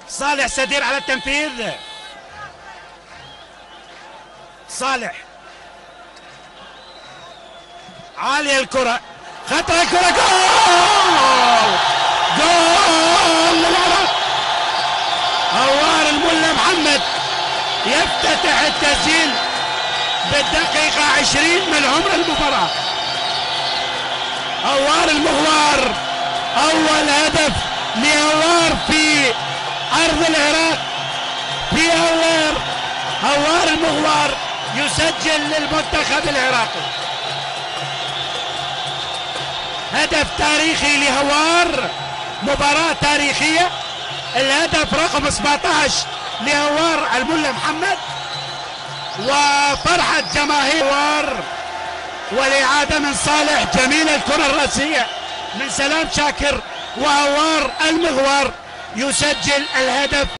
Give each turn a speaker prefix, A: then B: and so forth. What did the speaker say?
A: صالح سدير على التنفيذ. صالح عالية الكرة، خطرة الكرة، جول جول للعراق. هوار الملا محمد يفتتح التسجيل بالدقيقة 20 من عمر المباراة. هوار المغوار، أول هدف لهوار في أرض العراق في هوار المغوار يسجل للمنتخب العراقي. هدف تاريخي لهوار، مباراة تاريخية. الهدف رقم 17 لهوار الملا محمد، وفرحة جماهير هوار. والإعادة من صالح، جميلة الكرة الرأسية من سلام شاكر، وهوار المغوار يسجل الهدف.